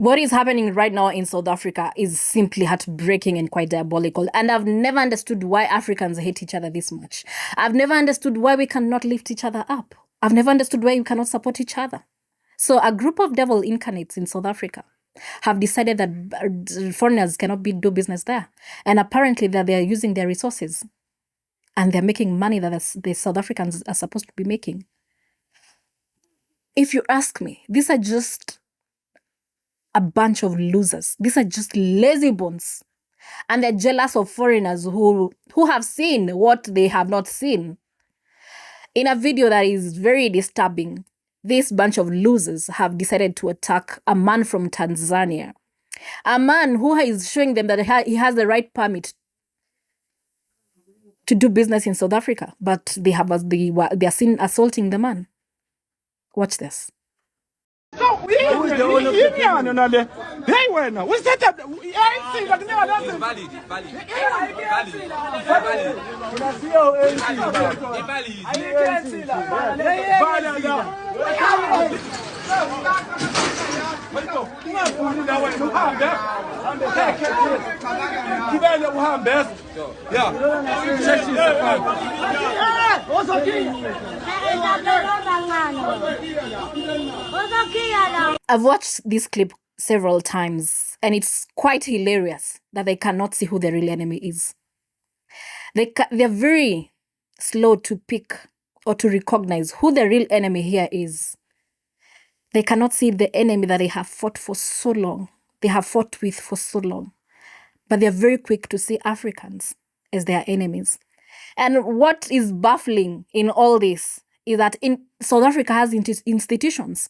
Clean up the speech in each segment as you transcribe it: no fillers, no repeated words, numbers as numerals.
What is happening right now in South Africa is simply heartbreaking and quite diabolical. And I've never understood why Africans hate each other this much. I've never understood why we cannot lift each other up. I've never understood why we cannot support each other. So a group of devil incarnates in South Africa have decided that foreigners cannot do business there. And apparently that they are using their resources and they're making money that the South Africans are supposed to be making. If you ask me, these are just a bunch of losers. These are just lazy bones. And they're jealous of foreigners who have seen what they have not seen. In a video that is very disturbing, this bunch of losers have decided to attack a man from Tanzania. A man who is showing them that he has the right permit to do business in South Africa, but they are seen assaulting the man. Watch this. So we who's the owner of the people? They were now. What's that? I see like now that's valid. I've watched this clip several times, and it's quite hilarious that they cannot see who the real enemy is. They're very slow to pick or to recognize who the real enemy here is. They cannot see the enemy that they have fought for so long. They have fought with for so long. But they're very quick to see Africans as their enemies. And what is baffling in all this is that South Africa has institutions.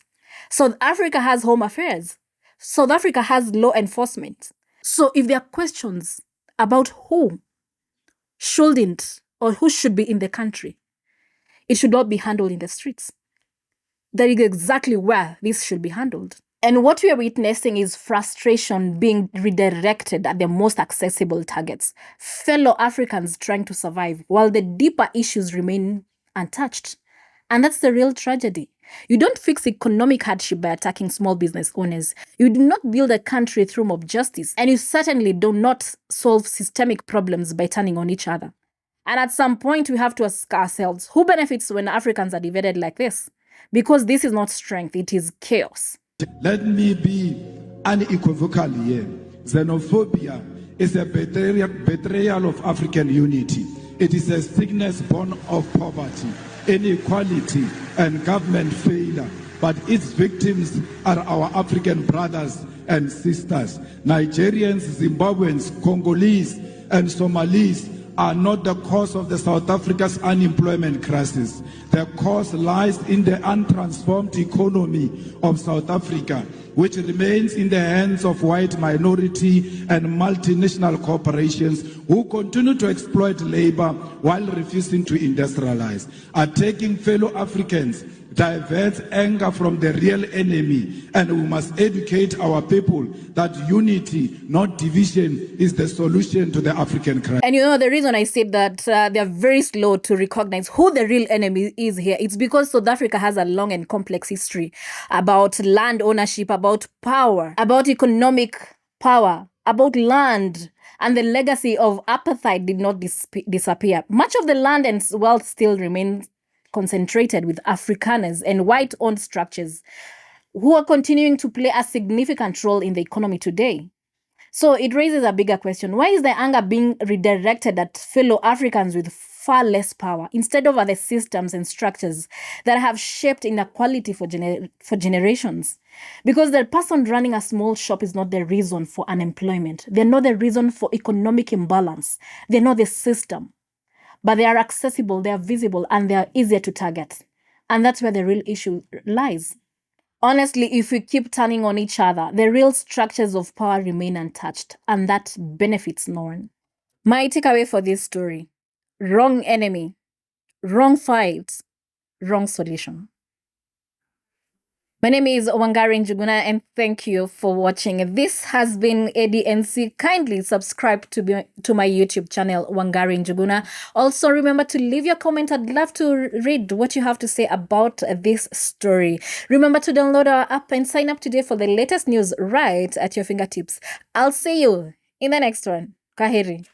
South Africa has home affairs. South Africa has law enforcement. So if there are questions about who shouldn't or who should be in the country, it should not be handled in the streets. That is exactly where this should be handled. And what we are witnessing is frustration being redirected at the most accessible targets. Fellow Africans trying to survive while the deeper issues remain untouched. And that's the real tragedy. You don't fix economic hardship by attacking small business owners. You do not build a country through mob justice. And you certainly do not solve systemic problems by turning on each other. And at some point, we have to ask ourselves, who benefits when Africans are divided like this? Because this is not strength, it is chaos. Let me be unequivocal here. Xenophobia is a betrayal of African unity. It is a sickness born of poverty, inequality, and government failure. But its victims are our African brothers and sisters. Nigerians, Zimbabweans, Congolese, and Somalis are not the cause of the South Africa's unemployment crisis. The cause lies in the untransformed economy of South Africa, which remains in the hands of white minority and multinational corporations who continue to exploit labor while refusing to industrialize. Attacking fellow Africans diverts anger from the real enemy, and we must educate our people that unity, not division, is the solution to the African crisis. And the reason I said that they're very slow to recognize who the real enemy is here, it's because South Africa has a long and complex history about land ownership, about power, about economic power, about land, and the legacy of apartheid did not disappear. Much of the land and wealth still remains concentrated with Afrikaners and white-owned structures who are continuing to play a significant role in the economy today. So it raises a bigger question. Why is the anger being redirected at fellow Africans with far less power instead of other systems and structures that have shaped inequality for generations? Because the person running a small shop is not the reason for unemployment. They're not the reason for economic imbalance. They're not the system. But they are accessible, they are visible, and they are easier to target. And that's where the real issue lies. Honestly, if we keep turning on each other, the real structures of power remain untouched, and that benefits no one. My takeaway for this story: wrong enemy, wrong fight, wrong solution. My name is Wangari Njuguna, and thank you for watching. This has been ADNC. Kindly subscribe to my YouTube channel, Wangari Njuguna. Also, remember to leave your comment. I'd love to read what you have to say about this story. Remember to download our app and sign up today for the latest news right at your fingertips. I'll see you in the next one. Kwaheri.